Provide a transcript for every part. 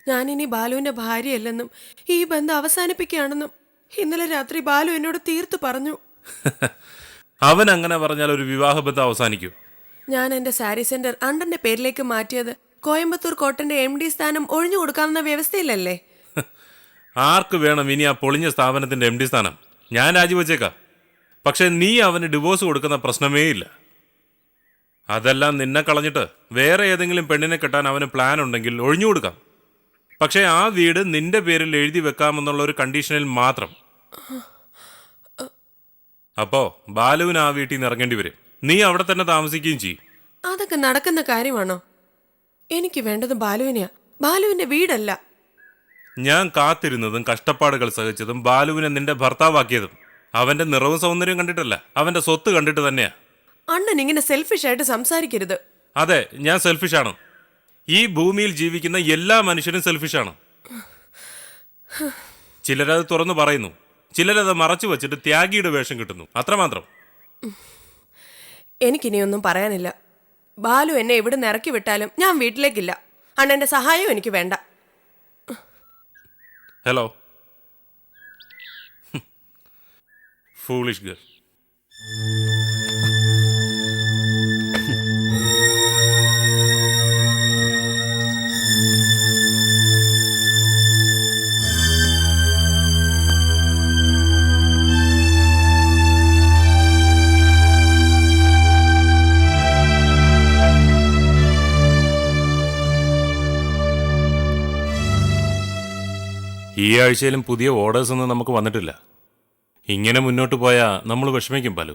ഞാനിനി ബാലുവിന്റെ ഭാര്യയല്ലെന്നും ഈ ബന്ധം അവസാനിപ്പിക്കുകയാണെന്നും ഇന്നലെ രാത്രി ബാലു എന്നോട് തീർത്തു പറഞ്ഞു. അവൻ അങ്ങനെ പറഞ്ഞാൽ ഒരു വിവാഹബന്ധം അവസാനിക്കൂ? ഞാൻ എന്റെ സാരി സെന്റർ അണ്ടന്റെ പേരിലേക്ക് മാറ്റിയത് കോയമ്പത്തൂർ കോട്ടന്റെ MD സ്ഥാനം ഒഴിഞ്ഞു കൊടുക്കാവുന്ന വ്യവസ്ഥയിലല്ലേ? ആർക്ക് വേണം ഇനി ആ പൊളിഞ്ഞ സ്ഥാപനത്തിന്റെ MD സ്ഥാനം? ഞാൻ രാജിവെച്ചേക്കാം. പക്ഷെ നീ അവന് ഡിവോഴ്സ് കൊടുക്കുന്ന പ്രശ്നമേ ഇല്ല. അതെല്ലാം നിന്നെ കളഞ്ഞിട്ട് വേറെ ഏതെങ്കിലും പെണ്ണിനെ കെട്ടാൻ അവന് പ്ലാൻ ഉണ്ടെങ്കിൽ ഒഴിഞ്ഞു കൊടുക്കാം. പക്ഷേ ആ വീട് നിന്റെ പേരിൽ എഴുതി വെക്കാമെന്നുള്ള ഒരു കണ്ടീഷനിൽ മാത്രം. അപ്പോ ബാലുവിന് ആ വീട്ടിൽ നിന്ന് ഇറങ്ങേണ്ടി വരും. നീ അവിടെ തന്നെ താമസിക്കുകയും ചെയ്യും. അതൊക്കെ നടക്കുന്ന കാര്യമാണോ? എനിക്ക് വേണ്ടത് ബാലുവിനെയാ, ബാലുവിന്റെ വീടല്ല. ഞാൻ കാത്തിരുന്നതും കഷ്ടപ്പാടുകൾ സഹിച്ചതും ബാലുവിനെ നിന്റെ ഭർത്താവാക്കിയതും അവന്റെ നിറവും സൗന്ദര്യം കണ്ടിട്ടല്ല, അവന്റെ സ്വത്ത് കണ്ടിട്ട് തന്നെയാ. അണ്ണൻ ഇങ്ങനെ സെൽഫിഷ് ആയിട്ട് സംസാരിക്കരുത്. അതെ, ഞാൻ സെൽഫിഷാണ്. ഈ ഭൂമിയിൽ ജീവിക്കുന്ന എല്ലാ മനുഷ്യരും സെൽഫിഷാണ്. ചിലരത് തുറന്നു പറയുന്നു, ചിലരത് മറച്ചു വച്ചിട്ട് ത്യാഗിയുടെ വേഷം കിട്ടുന്നു. അത്രമാത്രം. എനിക്കിനിയൊന്നും പറയാനില്ല. ബാലു എന്നെ ഇവിടെ നിന്ന് ഇറക്കി വിട്ടാലും ഞാൻ വീട്ടിലേക്കില്ല. അണ്ണന്റെ സഹായം എനിക്ക് വേണ്ട. Hello foolish girl. ഈ ആഴ്ചയിലും പുതിയ ഓർഡേഴ്സ് ഒന്നും നമുക്ക് വന്നിട്ടില്ല. ഇങ്ങനെ മുന്നോട്ട് പോയാൽ നമ്മൾ വിഷമിക്കും ബാലു.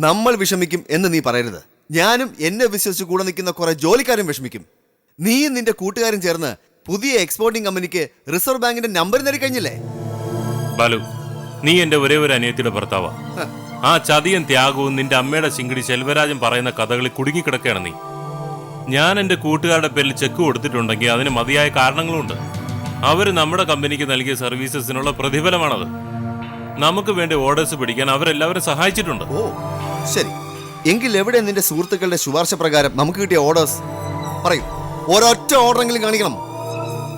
നമ്മൾ വിഷമിക്കും എന്ന് നീ പറയരുത്. ഞാനും എന്നെ വിശ്വസിച്ച് കൂടെ നിൽക്കുന്ന കുറെ ജോലിക്കാരും വിഷമിക്കും. നീയും നിന്റെ കൂട്ടുകാരും ചേർന്ന് പുതിയ എക്സ്പോർട്ടിംഗ് കമ്പനിക്ക് റിസർവ് ബാങ്കിന്റെ നമ്പർ നേടിക്കഴിഞ്ഞില്ലേ? ബാലു, നീ എന്റെ ഒരേ ഒരു അനിയത്തിയുടെ ഭർത്താവാ. ആ ചതിയൻ ത്യാഗവും നിന്റെ അമ്മയുടെ ചിങ്കിടി ശെൽവരാജൻ പറയുന്ന കഥകളിൽ കുടുങ്ങിക്കിടക്കുകയാണ് നീ. ഞാൻ എന്റെ കൂട്ടുകാരുടെ പേരിൽ ചെക്ക് കൊടുത്തിട്ടുണ്ടെങ്കിൽ അതിന് മതിയായ കാരണങ്ങളുണ്ട്. അവർ നമ്മുടെ കമ്പനിക്ക് നൽകിയ സർവീസസിനുള്ള പ്രതിഫലമാണത്. നമുക്ക് വേണ്ടി ഓർഡേഴ്സ് പിടിക്കാൻ അവരെല്ലാവരും സഹായിച്ചിട്ടുണ്ട്. ഓ ശരി, എങ്കിൽ എവിടെ നിന്റെ സുഹൃത്തുക്കളുടെ ശുപാർശ പ്രകാരം നമുക്ക് കിട്ടിയ ഓർഡേഴ്സ്? പറയൂ, ഒരൊറ്റ ഓർഡറെങ്കിലും കാണിക്കണം.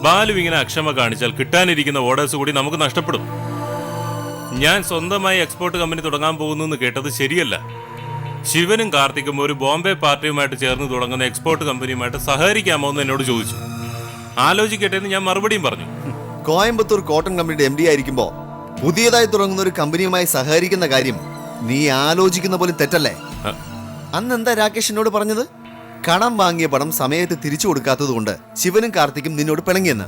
ബാലു ഇങ്ങനെ അക്ഷമ കാണിച്ചാൽ കിട്ടാനിരിക്കുന്ന ഓർഡേഴ്സ് കൂടി നമുക്ക് നഷ്ടപ്പെടും. ഞാൻ സ്വന്തമായി എക്സ്പോർട്ട് കമ്പനി തുടങ്ങാൻ പോകുന്നു എന്ന് കേട്ടത് ശരിയല്ല. ശിവനും കാർത്തിക്കും ഒരു ബോംബെ പാർട്ടിയുമായിട്ട് ചേർന്ന് തുടങ്ങുന്ന എക്സ്പോർട്ട് കമ്പനിയുമായിട്ട് സഹകരിക്കാമോ എന്ന് എന്നോട് ചോദിച്ചു. ആലോചിക്കട്ടെ എന്ന് ഞാൻ മറുപടിയും പറഞ്ഞു. കോയമ്പത്തൂർ കോട്ടൺ കമ്പനിയുടെ MD ആയിരിക്കുമ്പോ പുതിയതായി തുടങ്ങുന്ന ഒരു കമ്പനിയുമായി സഹകരിക്കുന്ന കാര്യം നീ ആലോചിക്കുന്ന പോലും തെറ്റല്ലേ? അന്ന് എന്താ രാകേഷ് എന്നോട് പറഞ്ഞത്? കടം വാങ്ങിയ പണം സമയത്ത് തിരിച്ചു കൊടുക്കാത്തത് കൊണ്ട് ശിവനും കാർത്തിക്കും നിന്നോട് പിണങ്ങിയെന്ന്.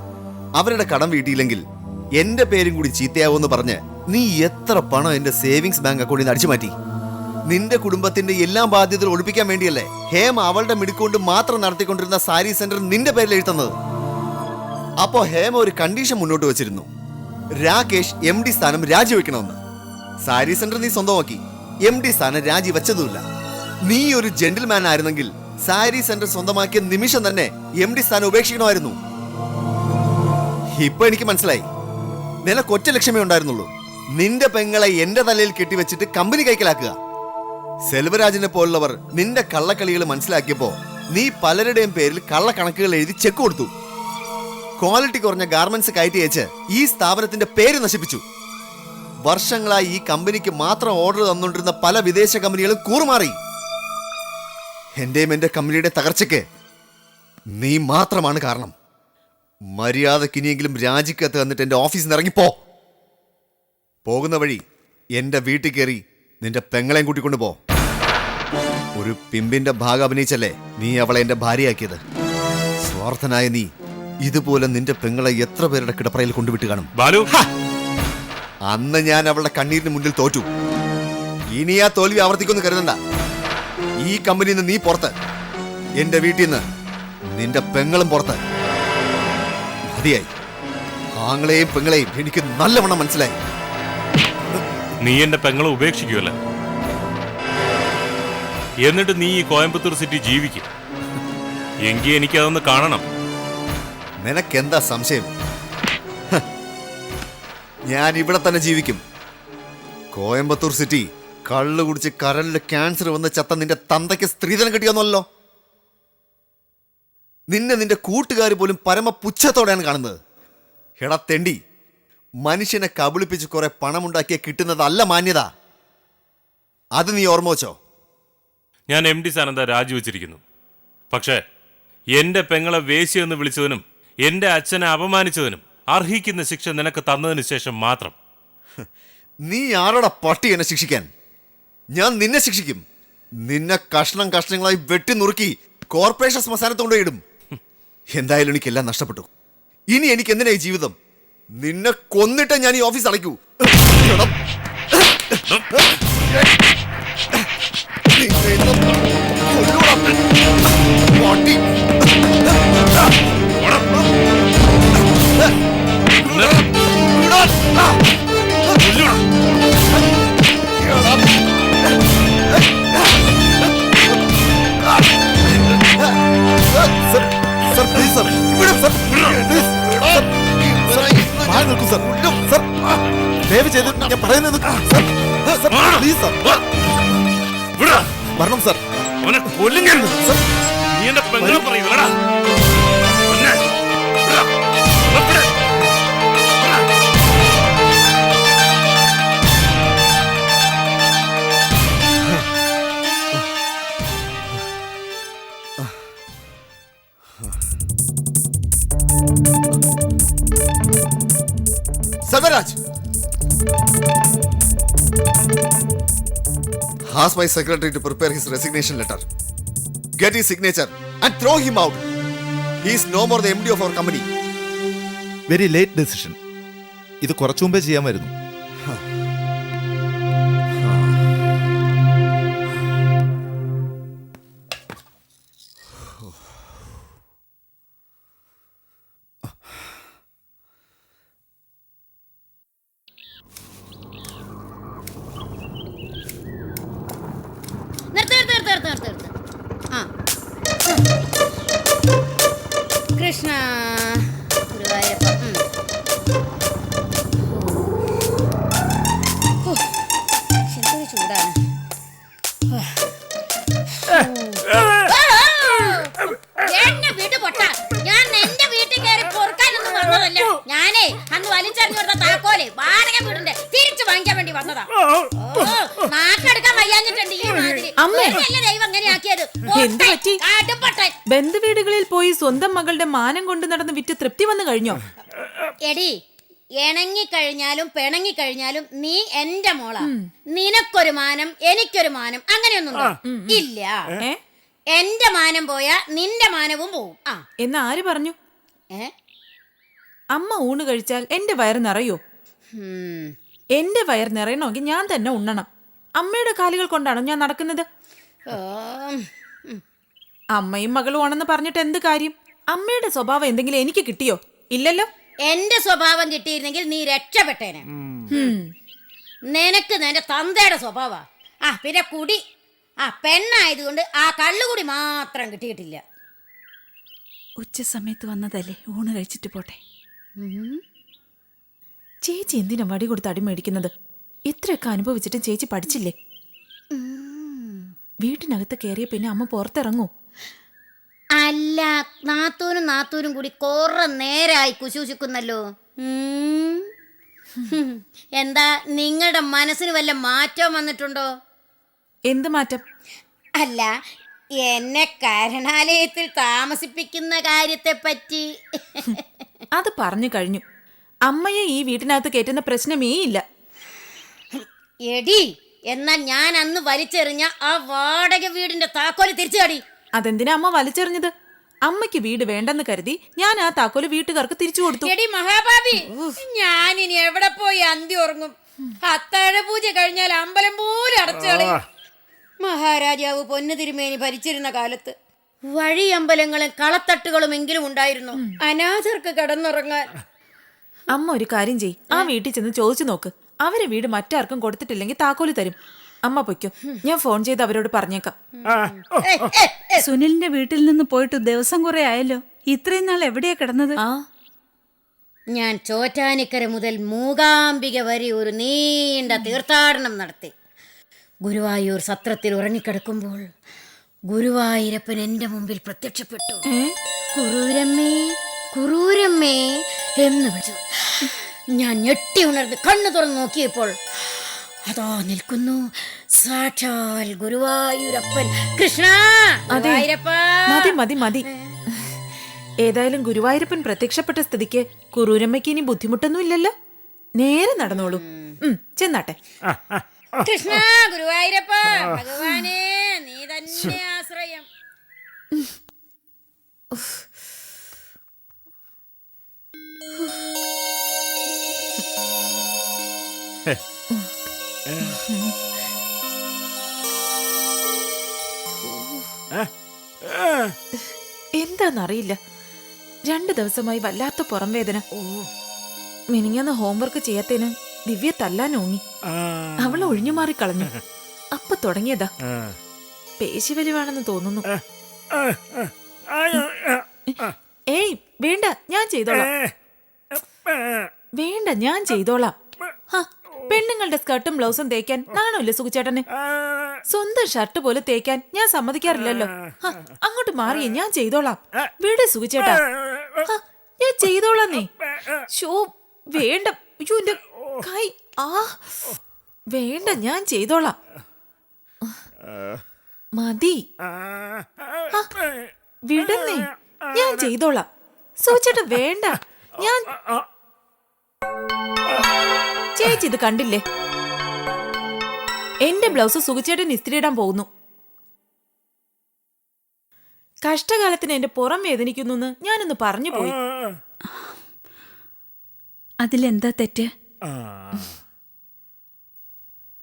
അവരുടെ കടം വീട്ടിയില്ലെങ്കിൽ എന്റെ പേരും കൂടി ചീത്തയാവൂന്ന് പറഞ്ഞ് നീ എത്ര പണം എന്റെ സേവിങ്സ് ബാങ്ക് അക്കൗണ്ടിൽ നിന്ന് അടിച്ചു മാറ്റി. നിന്റെ കുടുംബത്തിന്റെ എല്ലാ ബാധ്യതകളും ഒഴിപ്പിക്കാൻ വേണ്ടിയല്ലേ ഹേമ അവളുടെ മിടുക്കൊണ്ട് മാത്രം നടത്തിക്കൊണ്ടിരുന്ന സാരി സെന്റർ നിന്റെ പേരിൽ എഴുതുന്നത്. അപ്പോ ഹേമ ഒരു കണ്ടീഷൻ മുന്നോട്ട് വെച്ചിരുന്നു, രാകേഷ് MD സ്ഥാനം രാജിവെക്കണമെന്ന്. സാരി സെന്റർ നീ സ്വന്തമാക്കി, MD സ്ഥാനം രാജിവെച്ചതുമില്ല. നീ ഒരു ജെന്റിൽമാൻ ആയിരുന്നെങ്കിൽ സാരി സെന്റർ സ്വന്തമാക്കിയ നിമിഷം തന്നെ MD സ്ഥാനം ഉപേക്ഷിക്കണമായിരുന്നു. ഇപ്പൊ എനിക്ക് മനസ്സിലായി, നിനക്കൊറ്റ ലക്ഷ്യമേ ഉണ്ടായിരുന്നുള്ളൂ, നിന്റെ പെങ്ങളെ എന്റെ തലയിൽ കെട്ടിവെച്ചിട്ട് കമ്പനി കൈക്കലാക്കുക. സെൽവരാജിനെ പോലുള്ളവർ നിന്റെ കള്ളക്കളികൾ മനസ്സിലാക്കിയപ്പോ നീ പലരുടെയും പേരിൽ കള്ളക്കണക്കുകൾ എഴുതി ചെക്ക് കൊടുത്തു. ക്വാളിറ്റി കുറഞ്ഞ ഗാർമെന്റ്സ് കയറ്റി അയച്ച് ഈ സ്ഥാപനത്തിന്റെ പേര് നശിപ്പിച്ചു. വർഷങ്ങളായി ഈ കമ്പനിക്ക് മാത്രം ഓർഡർ തന്നുകൊണ്ടിരുന്ന പല വിദേശ കമ്പനികളും കൂറുമാറി. എന്റെയും എന്റെ കമ്പനിയുടെ തകർച്ചയ്ക്ക് നീ മാത്രമാണ് കാരണം. മര്യാദക്ക് ഇനിയെങ്കിലും രാജിക്കത്ത് തന്നിട്ട് എന്റെ ഓഫീസിൽ നിന്ന് ഇറങ്ങിപ്പോ. പോകുന്ന വഴി എന്റെ വീട്ടിൽ കയറി നിന്റെ പെങ്ങളെയും കൂട്ടിക്കൊണ്ടു പോ. ഒരു പിമ്പിന്റെ ഭാഗം അഭിനയിച്ചല്ലേ നീ അവളെ എന്റെ ഭാര്യയാക്കിയത്. സ്വാർത്ഥനായ നീ ഇതുപോലെ നിന്റെ പെങ്ങളെ എത്ര പേരുടെ കിടപ്പറയിൽ കൊണ്ടുവിട്ട് കാണും ബാലു. അന്ന് ഞാൻ അവളുടെ കണ്ണീരിന് മുന്നിൽ തോറ്റു. ഇനി ആ തോൽവി ആവർത്തിക്കൊന്നും കരുതണ്ട. ഈ കമ്പനിയിൽ നിന്ന് നീ പുറത്ത്, എന്റെ വീട്ടിൽ നിന്ന് നിന്റെ പെങ്ങളും പുറത്ത്. മതിയായി. ആങ്ങളെയും പെങ്ങളെയും എനിക്ക് നല്ലവണ്ണം മനസ്സിലായി. നീ എന്റെ പെങ്ങളെ ഉപേക്ഷിക്കുമല്ലേ? എന്നിട്ട് നീ ഈ കോയമ്പത്തൂർ സിറ്റി ജീവിക്കും. എങ്കിൽ എനിക്കതൊന്ന് കാണണം. നിനക്കെന്താ സംശയം? ഞാൻ ഇവിടെ തന്നെ ജീവിക്കും. കോയമ്പത്തൂർ സിറ്റി കള്ളു കുടിച്ച് കരളില് ക്യാൻസർ വന്ന് ചത്ത നിന്റെ തന്തയ്ക്ക് സ്ത്രീധനം കിട്ടിയെന്നല്ലോ. നിന്നെ നിന്റെ കൂട്ടുകാർ പോലും പരമ പുച്ഛത്തോടെയാണ് കാണുന്നത്. എടാ തെണ്ടി, മനുഷ്യനെ കബളിപ്പിച്ച് കുറെ പണമുണ്ടാക്കിയ കിട്ടുന്നതല്ല മാന്യത. അത് നീ ഓർമ്മ വെച്ചോ. ഞാൻ MD സ്ഥാനത്ത് രാജിവെച്ചിരിക്കുന്നു. പക്ഷേ എന്റെ പെങ്ങളെ വേശ്യ എന്ന് വിളിച്ചതിനും എന്റെ അച്ഛനെ അപമാനിച്ചതിനും അർഹിക്കുന്ന ശിക്ഷ നിനക്ക് തന്നതിന് ശേഷം മാത്രം. നീ ആരോടാ പട്ടി എന്നെ ശിക്ഷിക്കാൻ? ഞാൻ നിന്നെ ശിക്ഷിക്കും. നിന്നെ കഷ്ണം കഷ്ണങ്ങളായി വെട്ടി നുറുക്കി കോർപ്പറേഷൻ ശ്മശാനത്ത് കൊണ്ടുപോയിടും. എന്തായാലും എനിക്കെല്ലാം നഷ്ടപ്പെട്ടു. ഇനി എനിക്ക് എന്തിനായി ജീവിതം? നിന്നെ കൊന്നിട്ട് ഞാൻ ഈ ഓഫീസ് അടയ്ക്കൂ. ദയവ് ചെയ്ത് ഞാൻ പറയുന്നത് വരണം സർ. അവനെ കൊല്ലും ഞാൻ. നീ എന്റെ പെങ്ങളെ പറയുന്നടാ. Selvaraj, ask my secretary to prepare his resignation letter. Get his signature and throw him out. He is no more the MD of our company. Very late decision. ഇത് കുറച്ചു മുമ്പേ ചെയ്യാമായിരുന്നു. കൃഷ്ണ ഗുരുവായൂരപ്പ. എന്തൊരു ചൂടാണ്. എന്നെ വീട് പൊട്ട. ഞാൻ എന്റെ വീട്ടിൽ കയറി പൊറുക്കാനൊന്നും വന്നതല്ല. ഞാനേ അന്ന് വലിച്ചെറിഞ്ഞു കൊടുത്ത താക്കോല് വാടക വീടിന്റെ തിരിച്ചു വാങ്ങിക്കാൻ വേണ്ടി വന്നതാ. നാക്കെടുക്കാൻ വയ്യാഞ്ഞിട്ടുണ്ട് ഈ മാതിരി. ദൈവം എങ്ങനെയാക്കിയത്? ബന്ധുവീടുകളിൽ പോയി സ്വന്തം മകളുടെ മാനം കൊണ്ട് നടന്ന് വിറ്റ് തൃപ്തി വന്നു കഴിഞ്ഞോ? എടി, ഇണങ്ങിക്കഴിഞ്ഞാലും പിണങ്ങിക്കഴിഞ്ഞാലും നീ എന്റെ മോളാ. നിനക്കൊരു മാനം എനിക്കൊരു മാനം അങ്ങനെയൊന്നും ഇല്ല. എന്റെ മാനം പോയാ നിന്റെ മാനവും പോവും. എന്ന് ആര് പറഞ്ഞു? അമ്മ ഊണ് കഴിച്ചാൽ എന്റെ വയറ് നിറയോ? എന്റെ വയർ നിറയണമെങ്കിൽ ഞാൻ തന്നെ ഉണ്ണണം. അമ്മയുടെ കാലുകൾ കൊണ്ടാണോ ഞാൻ നടക്കുന്നത്? അമ്മയും മകളും ആണെന്ന് പറഞ്ഞിട്ട് എന്ത് കാര്യം? അമ്മയുടെ സ്വഭാവം എന്തെങ്കിലും എനിക്ക് കിട്ടിയോ? ഇല്ലല്ലോ. എന്റെ സ്വഭാവം കിട്ടിയിരുന്നെങ്കിൽ നീ രക്ഷപ്പെട്ടേനെ. നിനക്ക് നിന്റെ തന്തയുടെ സ്വഭാവ. പിന്നെ കുടി. പെണ്ണായതുകൊണ്ട് ആ കള്ളുകുടി മാത്രം കിട്ടിയിട്ടില്ല. ഉച്ച സമയത്ത് വന്നതല്ലേ, ഊണ് കഴിച്ചിട്ട് പോട്ടെ. ചേച്ചി എന്തിനാ വടി കൊടുത്ത് അടി മേടിക്കുന്നത്? ഇത്രയൊക്കെ അനുഭവിച്ചിട്ടും ചേച്ചി പഠിച്ചില്ലേ? വീട്ടിനകത്ത് കയറിയ പിന്നെ അമ്മ പുറത്തിറങ്ങൂ? അല്ല, നാത്തൂനും കൂടി കുറെ നേരായി കുശൂശിക്കുന്നല്ലോ. എന്താ നിങ്ങളുടെ മനസ്സിന് വല്ല മാറ്റം വന്നിട്ടുണ്ടോ? എന്ത് മാറ്റം? അല്ല, എന്നെ കരുണാലയത്തിൽ താമസിപ്പിക്കുന്ന കാര്യത്തെ പറ്റി. അത് പറഞ്ഞു കഴിഞ്ഞു. അമ്മയെ ഈ വീട്ടിനകത്ത് കയറ്റുന്ന പ്രശ്നമേ ഇല്ല. എടി, എന്നാൽ ഞാൻ അന്ന് വലിച്ചെറിഞ്ഞ ആ വാടക വീടിന്റെ താക്കോല് തിരിച്ചു കാടി. അതെന്തിനാ അമ്മ വലിച്ചെറിഞ്ഞത്? അമ്മയ്ക്ക് വീട് വേണ്ടെന്ന് കരുതി ഞാൻ ആ താക്കോല് വീട്ടുകാർക്ക് തിരിച്ചു കൊടുത്തു. എടി മഹാഭാവി, ഞാനിനി എവിടെ പോയി അന്തി ഉറങ്ങും? അത്താഴ പൂജ കഴിഞ്ഞാൽ അമ്പലം പോലും അടച്ചുകളി. മഹാരാജാവ് പൊന്നു തിരുമേനി ഭരിച്ചിരുന്ന കാലത്ത് വഴിയമ്പലങ്ങളും കളത്തട്ടുകളും എങ്കിലും ഉണ്ടായിരുന്നു അനാഥർക്ക് കടന്നുറങ്ങാൻ. അമ്മ ഒരു കാര്യം ചെയ്, ആ വീട്ടിൽ ചെന്ന് ചോദിച്ചു നോക്ക്. അവരെ വീട് മറ്റാർക്കും കൊടുത്തിട്ടില്ലെങ്കിൽ താക്കോല് തരും. അമ്മ പൊയ്ക്കോ, ഞാൻ ഫോൺ ചെയ്ത് അവരോട് പറഞ്ഞേക്കാം. സുനിലിന്റെ വീട്ടിൽ നിന്ന് പോയിട്ട് ദിവസം കുറെ ആയല്ലോ. ഇത്രയും നാൾ എവിടെയാ കിടന്നത്? ഞാൻ ചോറ്റാനിക്കര മുതൽ മൂകാംബിക വരെ ഒരു നീണ്ട തീർത്ഥാടനം നടത്തി. ഗുരുവായൂർ സത്രത്തിൽ ഉറങ്ങിക്കിടക്കുമ്പോൾ ഗുരുവായൂരപ്പൻ എന്റെ മുമ്പിൽ പ്രത്യക്ഷപ്പെട്ടു. കുറൂരമ്മേ കുറൂരമ്മേ എന്ന് വിളിച്ചു. ഞാൻ ഞെട്ടി ഉണർന്ന് കണ്ണു തുറന്ന് നോക്കിയപ്പോൾ അതോ നിൽക്കുന്നു സാക്ഷാൽ ഗുരുവായൂരപ്പൻ. കൃഷ്ണ, അതെ. ഗുരുവായൂരപ്പ. മതി മതി മതി. ഏതായാലും ഗുരുവായൂരപ്പൻ പ്രത്യക്ഷപ്പെട്ട സ്ഥിതിക്ക് കുറൂരമ്മയ്ക്ക് ഇനി ബുദ്ധിമുട്ടൊന്നും ഇല്ലല്ലോ. നേരെ നടന്നോളൂ. ചെന്നാട്ടെ. കൃഷ്ണ, ഗുരുവായൂരപ്പ, ഭഗവാനെ നീ തന്നെ ആശ്രയം. എന്താന്നറിയില്ല, 2 ദിവസമായി വല്ലാത്ത പുറം വേദന. മിനിങ്ങാന്ന് ഹോംവർക്ക് ചെയ്യാത്തേന് ദിവ്യ തല്ലാനോങ്ങി. അവൾ ഒഴിഞ്ഞു മാറിക്കളഞ്ഞു. അപ്പൊ തുടങ്ങിയതാ. പേശിവലിവാണെന്ന് തോന്നുന്നു. ഏയ് വേണ്ട, ഞാൻ ചെയ്തോളാം. വേണ്ട, ഞാൻ ചെയ്തോളാം. പെണ്ണുങ്ങളുടെ സ്കർട്ടും ബ്ലൗസും തേക്കാൻ നാണമില്ല സുഖിച്ചേട്ടന്. സ്വന്തം ഷർട്ട് പോലെ തേക്കാൻ ഞാൻ സമ്മതിക്കാറില്ലല്ലോ. അങ്ങോട്ട് മാറിയേ, ഞാൻ ചെയ്തോളാം. വീട് സുഖിച്ചേട്ടാ, ഞാൻ ചെയ്തോളാന്നേ. ഷോ വേണ്ട. അയ്യോ എന്റെ കൈ. വേണ്ട, ഞാൻ ചെയ്തോളാം. മതി, വിടുന്നേ. ഞാൻ ചെയ്തോളാം സുഖിച്ചേട്ടാ. വേണ്ട, ഞാൻ. ചേച്ചി ഇത് കണ്ടില്ലേ? എന്റെ ബ്ലൗസ് സുഖിച്ചേട്ടൻ ഇസ്തിരിയിടാൻ പോകുന്നു. കഷ്ടകാലത്തിന് എന്റെ പുറം വേദനിക്കുന്നു ഞാനൊന്ന് പറഞ്ഞു പോയി. അതിലെന്താ തെറ്റ്?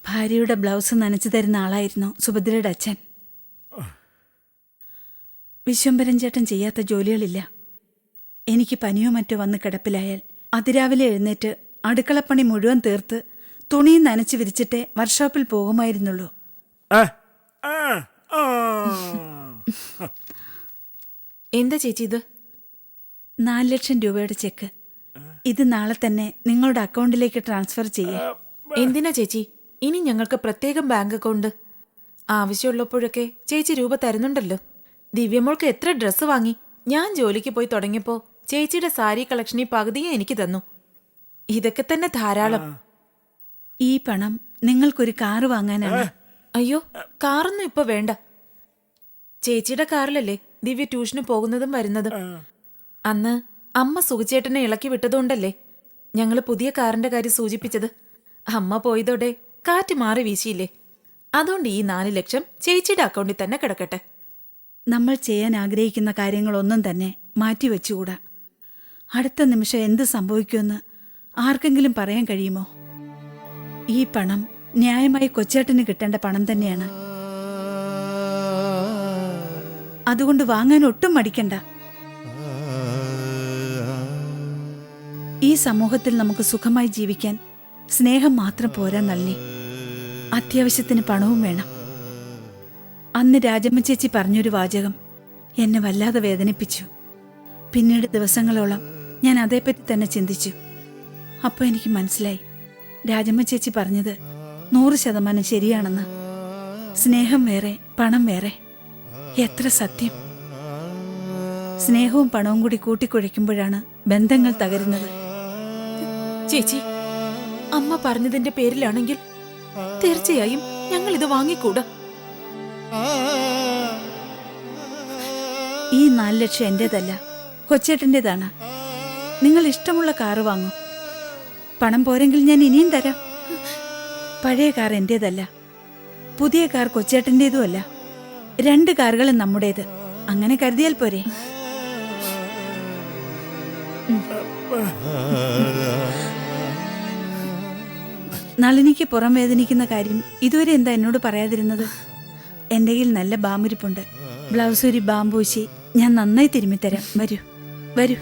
ഭാര്യയുടെ ബ്ലൗസ് നനച്ചു തരുന്ന ആളായിരുന്നു സുഭദ്രയുടെ അച്ഛൻ. വിശ്വംഭരൻ ചേട്ടൻ ചെയ്യാത്ത ജോലികളില്ല. എനിക്ക് പനിയോ മറ്റോ വന്ന് കിടപ്പിലായാൽ അതിരാവിലെ എഴുന്നേറ്റ് അടുക്കളപ്പണി മുഴുവൻ തീർത്ത് തുണിയും നനച്ച് വിരിച്ചിട്ടേ വർക്ക്ഷോപ്പിൽ പോകുമായിരുന്നുള്ളൂ. എന്താ ചേച്ചി ഇത്? 4 ലക്ഷം രൂപയുടെ ചെക്ക്. ഇത് നാളെ തന്നെ നിങ്ങളുടെ അക്കൗണ്ടിലേക്ക് ട്രാൻസ്ഫർ ചെയ്യേ. എന്തിനാ ചേച്ചി? ഇനി ഞങ്ങൾക്ക് പ്രത്യേകം ബാങ്ക് അക്കൗണ്ട്. ആവശ്യമുള്ളപ്പോഴൊക്കെ ചേച്ചി രൂപ തരുന്നുണ്ടല്ലോ. ദിവ്യമോൾക്ക് എത്ര ഡ്രസ്സ് വാങ്ങി. ഞാൻ ജോലിക്ക് പോയി തുടങ്ങിയപ്പോ ചേച്ചിയുടെ സാരി കളക്ഷനിൽ പകുതിയെ എനിക്ക് തന്നു. ഇതൊക്കെ തന്നെ ധാരാളം. ഈ പണം നിങ്ങൾക്കൊരു കാറ് വാങ്ങാനാണ്. അയ്യോ, കാറൊന്നും ഇപ്പൊ വേണ്ട. ചേച്ചിയുടെ കാറിലല്ലേ ദിവ്യ ട്യൂഷന് പോകുന്നതും വരുന്നതും. അന്ന് അമ്മ സുഖിച്ചേട്ടനെ ഇളക്കി വിട്ടതുകൊണ്ടല്ലേ ഞങ്ങള് പുതിയ കാറിന്റെ കാര്യം സൂചിപ്പിച്ചത്. അമ്മ പോയതോടെ കാറ്റ് മാറി വീശിയില്ലേ. അതുകൊണ്ട് ഈ 4 ലക്ഷം ചേച്ചിയുടെ അക്കൗണ്ടിൽ തന്നെ കിടക്കട്ടെ. നമ്മൾ ചെയ്യാൻ ആഗ്രഹിക്കുന്ന കാര്യങ്ങളൊന്നും തന്നെ മാറ്റിവെച്ചുകൂടാ. അടുത്ത നിമിഷം എന്ത് സംഭവിക്കുമെന്ന് ആർക്കെങ്കിലും പറയാൻ കഴിയുമോ? ഈ പണം ന്യായമായി കൊച്ചേട്ടന് കിട്ടേണ്ട പണം തന്നെയാണ്. അതുകൊണ്ട് വാങ്ങാൻ ഒട്ടും മടിക്കണ്ട. ഈ സമൂഹത്തിൽ നമുക്ക് സുഖമായി ജീവിക്കാൻ സ്നേഹം മാത്രം പോരാ നളിനി. അത്യാവശ്യത്തിന് പണവും വേണം. അന്ന് രാജമ്മ ചേച്ചി പറഞ്ഞൊരു വാചകം എന്നെ വല്ലാതെ വേദനിപ്പിച്ചു. പിന്നീട് ദിവസങ്ങളോളം ഞാൻ അതേപ്പറ്റി തന്നെ ചിന്തിച്ചു. അപ്പോൾ എനിക്ക് മനസ്സിലായി, രാജമ്മ ചേച്ചി പറഞ്ഞത് 100% ശരിയാണെന്ന്. സ്നേഹം വേറെ, പണം വേറെ. എത്ര സത്യം! സ്നേഹവും പണവും കൂടി കൂട്ടിക്കുഴയ്ക്കുമ്പോഴാണ് ബന്ധങ്ങൾ തകരുന്നത്. ചേച്ചി, അമ്മ പറഞ്ഞതിന്റെ പേരിലാണെങ്കിൽ തീർച്ചയായും ഞങ്ങൾ ഇത് വാങ്ങിക്കൂടാ. ഈ 4 ലക്ഷം എന്റേതല്ല, കൊച്ചേട്ടൻ്റെതാണ്. നിങ്ങൾ ഇഷ്ടമുള്ള കാറ് വാങ്ങൂ. പണം പോരെങ്കിൽ ഞാൻ ഇനിയും തരാം. പഴയ കാർ എന്റേതല്ല, പുതിയ കാർ കൊച്ചേട്ടൻ്റേതുമല്ല. 2 കാറുകളും നമ്മുടേത്. അങ്ങനെ കരുതിയാൽ പോരെ? നളിനിക്ക് പുറം വേദനിക്കുന്ന കാര്യം ഇതുവരെ എന്താ എന്നോട് പറയാതിരുന്നത്? എന്റെ കയ്യിൽ നല്ല ബാമുരിപ്പുണ്ട്. ബ്ലൗസ് ഒരു ബാമ്പൂശി ഞാൻ നന്നായി തിരുമ്മിത്തരാം. വരൂ വരൂ.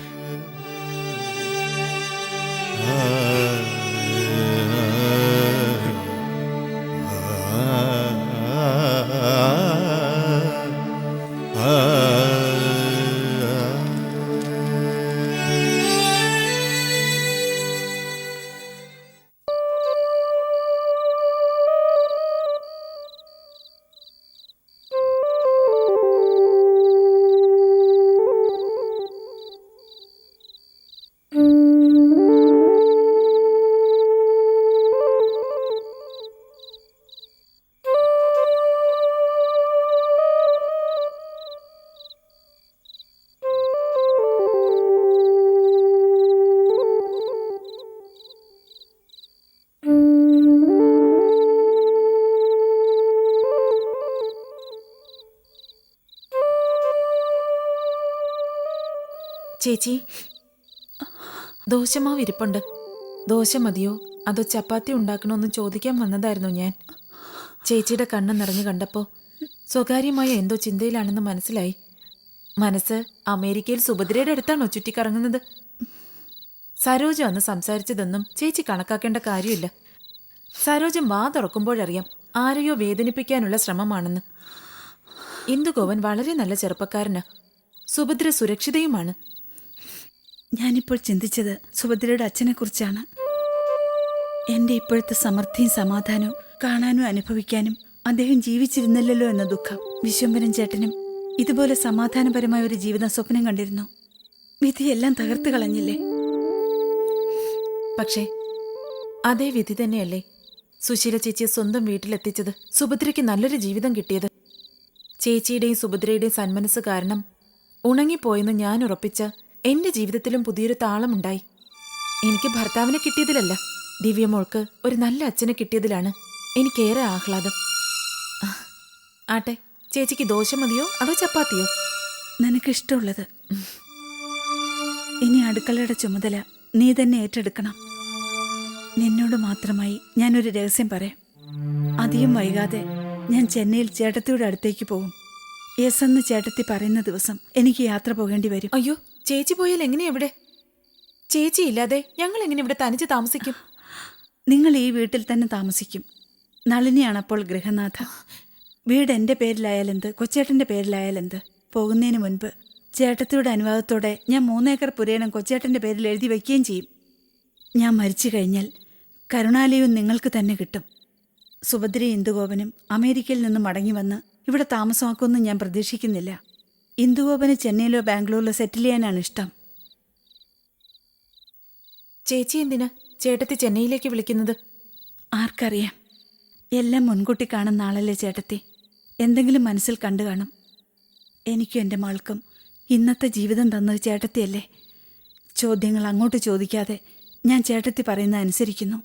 ചേച്ചി, ദോശമാവ് ഇരിപ്പുണ്ട്. ദോശ മതിയോ അതോ ചപ്പാത്തി ഉണ്ടാക്കണമെന്ന് ചോദിക്കാൻ വന്നതായിരുന്നു ഞാൻ. ചേച്ചിയുടെ കണ്ണ് നിറഞ്ഞു കണ്ടപ്പോൾ സ്വകാര്യമായ എന്തോ ചിന്തയിലാണെന്ന് മനസ്സിലായി. മനസ്സ് അമേരിക്കയിൽ സുഭദ്രയുടെ അടുത്താണോ ചുറ്റിക്കറങ്ങുന്നത്? സരോജ അന്ന് സംസാരിച്ചതൊന്നും ചേച്ചി കണക്കാക്കേണ്ട കാര്യമില്ല. സരോജം വാ തുറക്കുമ്പോഴറിയാം ആരെയോ വേദനിപ്പിക്കാനുള്ള ശ്രമമാണെന്ന്. ഇന്ദുഗോവൻ വളരെ നല്ല ചെറുപ്പക്കാരനാ. സുഭദ്ര സുരക്ഷിതയുമാണ്. ഞാനിപ്പോൾ ചിന്തിച്ചത് സുഭദ്രയുടെ അച്ഛനെക്കുറിച്ചാണ്. എൻ്റെ ഇപ്പോഴത്തെ സമൃദ്ധിയും സമാധാനവും കാണാനും അനുഭവിക്കാനും അദ്ദേഹം ജീവിച്ചിരുന്നില്ലല്ലോ എന്ന ദുഃഖം. വിശ്വംഭരൻ ചേട്ടനും ഇതുപോലെ സമാധാനപരമായ ഒരു ജീവിതം സ്വപ്നം കണ്ടിരുന്നു. വിധിയെല്ലാം തകർത്ത് കളഞ്ഞില്ലേ? പക്ഷേ അതേ വിധി തന്നെയല്ലേ സുശീല ചേച്ചിയെ സ്വന്തം വീട്ടിലെത്തിച്ചത്, സുഭദ്രയ്ക്ക് നല്ലൊരു ജീവിതം കിട്ടിയത്. ചേച്ചിയുടെയും സുഭദ്രയുടെയും സന്മനസ് കാരണം ഉണങ്ങിപ്പോയെന്ന് ഞാൻ ഉറപ്പിച്ച എന്റെ ജീവിതത്തിലും പുതിയൊരു താളമുണ്ടായി. എനിക്ക് ഭർത്താവിനെ കിട്ടിയതിലല്ല, ദിവ്യമോൾക്ക് ഒരു നല്ല അച്ഛനെ കിട്ടിയതിലാണ് എനിക്കേറെ ആഹ്ലാദം. ആട്ടെ, ചേച്ചിക്ക് ദോശ മതിയോ അതോ ചപ്പാത്തിയോ? നിനക്കിഷ്ടമുള്ളത്. ഇനി അടുക്കളയുടെ ചുമതല നീ തന്നെ ഏറ്റെടുക്കണം. നിന്നോട് മാത്രമായി ഞാനൊരു രഹസ്യം പറയാം. അധികം വൈകാതെ ഞാൻ ചെന്നൈയിൽ ചേട്ടത്തിയുടെ അടുത്തേക്ക് പോകും. യെസ് എന്ന് ചേട്ടത്തി പറയുന്ന ദിവസം എനിക്ക് യാത്ര പോകേണ്ടി വരും. അയ്യോ, ചേച്ചി പോയാൽ എങ്ങനെ എവിടെ? ചേച്ചി ഇല്ലാതെ ഞങ്ങൾ എങ്ങനെ ഇവിടെ തനിച്ച് താമസിക്കും? നിങ്ങൾ ഈ വീട്ടിൽ തന്നെ താമസിക്കും. നളിനിയാണപ്പോൾ ഗൃഹനാഥ. വീട് എൻ്റെ പേരിലായാലെന്ത്, കൊച്ചേട്ടൻ്റെ പേരിലായാലെന്ത്. പോകുന്നതിന് മുൻപ് ചേട്ടത്തിയുടെ അനുവാദത്തോടെ ഞാൻ 3 ഏക്കർ പുരയിടം കൊച്ചേട്ടൻ്റെ പേരിൽ എഴുതി വയ്ക്കുകയും ചെയ്യും. ഞാൻ മരിച്ചു കഴിഞ്ഞാൽ കരുണാലയവും നിങ്ങൾക്ക് തന്നെ കിട്ടും. സുഭദ്രയും ഇന്ദുഗോപനും അമേരിക്കയിൽ നിന്നും മടങ്ങി വന്ന് ഇവിടെ താമസമാക്കുമെന്ന് ഞാൻ പ്രതീക്ഷിക്കുന്നില്ല. ഇന്ദുഗോപന് ചെന്നൈയിലോ ബാംഗ്ലൂരിലോ സെറ്റിൽ ചെയ്യാനാണ് ഇഷ്ടം. ചേച്ചി എന്തിനാ ചേട്ടത്തി ചെന്നൈയിലേക്ക് വിളിക്കുന്നത്? ആർക്കറിയാം, എല്ലാം മുൻകൂട്ടി കാണുന്ന ആളല്ലേ ചേട്ടത്തി. എന്തെങ്കിലും മനസ്സിൽ കണ്ടു കാണും. എനിക്കും എൻ്റെ മകൾക്കും ഇന്നത്തെ ജീവിതം തന്നത് ചേട്ടത്തിയല്ലേ. ചോദ്യങ്ങൾ അങ്ങോട്ട് ചോദിക്കാതെ ഞാൻ ചേട്ടത്തി പറയുന്നത് അനുസരിക്കുന്നു.